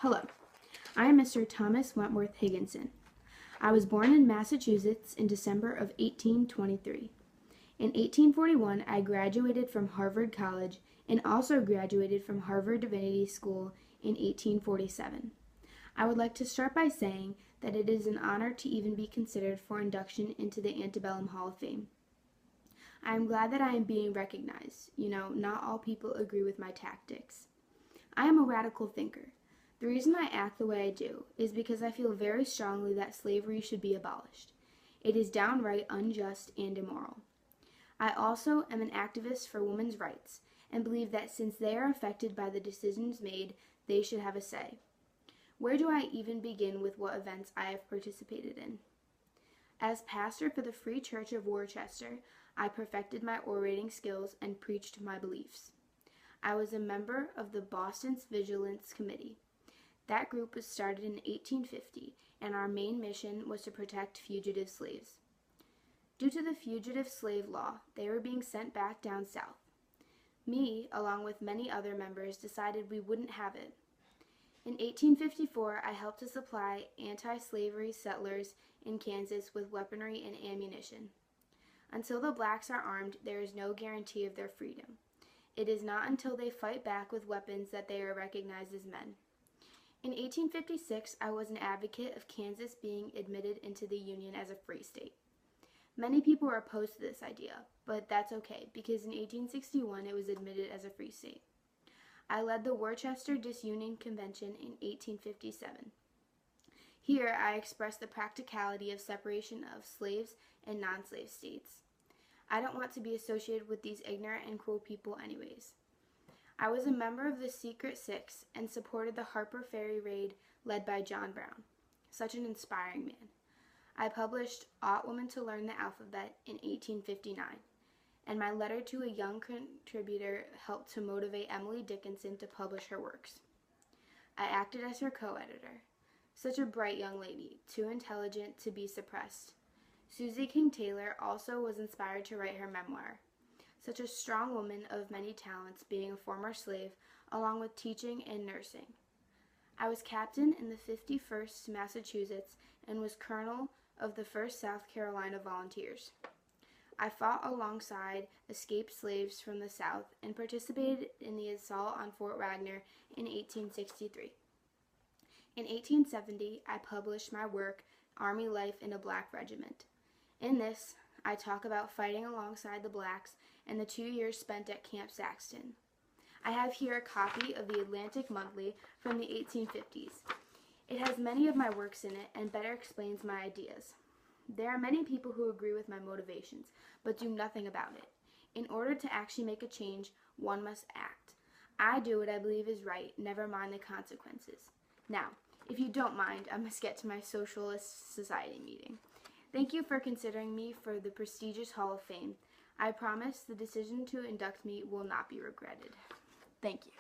Hello, I am Mr. Thomas Wentworth Higginson. I was born in Massachusetts in December of 1823. In 1841, I graduated from Harvard College and also graduated from Harvard Divinity School in 1847. I would like to start by saying that it is an honor to even be considered for induction into the Antebellum Hall of Fame. I am glad that I am being recognized. Not all people agree with my tactics. I am a radical thinker. The reason I act the way I do is because I feel very strongly that slavery should be abolished. It is downright unjust and immoral. I also am an activist for women's rights and believe that since they are affected by the decisions made, they should have a say. Where do I even begin with what events I have participated in? As pastor for the Free Church of Worcester, I perfected my orating skills and preached my beliefs. I was a member of the Boston's Vigilance Committee. That group was started in 1850, and our main mission was to protect fugitive slaves. Due to the fugitive slave law, they were being sent back down south. Me, along with many other members, decided we wouldn't have it. In 1854, I helped to supply anti-slavery settlers in Kansas with weaponry and ammunition. Until the blacks are armed, there is no guarantee of their freedom. It is not until they fight back with weapons that they are recognized as men. In 1856, I was an advocate of Kansas being admitted into the Union as a free state. Many people were opposed to this idea, but that's okay, because in 1861 it was admitted as a free state. I led the Worcester Disunion Convention in 1857. Here I expressed the practicality of separation of slaves and non-slave states. I don't want to be associated with these ignorant and cruel people anyways. I was a member of the Secret Six and supported the Harper Ferry raid led by John Brown. Such an inspiring man. I published Ought Women to Learn the Alphabet in 1859, and my letter to a young contributor helped to motivate Emily Dickinson to publish her works. I acted as her co-editor. Such a bright young lady, too intelligent to be suppressed. Susie King Taylor also was inspired to write her memoir. Such a strong woman of many talents, being a former slave, along with teaching and nursing. I was captain in the 51st Massachusetts and was colonel of the 1st South Carolina Volunteers. I fought alongside escaped slaves from the South and participated in the assault on Fort Wagner in 1863. In 1870, I published my work, Army Life in a Black Regiment. In this, I talk about fighting alongside the blacks and the 2 years spent at Camp Saxton. I have here a copy of the Atlantic Monthly from the 1850s. It has many of my works in it and better explains my ideas. There are many people who agree with my motivations, but do nothing about it. In order to actually make a change, one must act. I do what I believe is right, never mind the consequences. Now, if you don't mind, I must get to my Socialist Society meeting. Thank you for considering me for the prestigious Hall of Fame. I promise the decision to induct me will not be regretted. Thank you.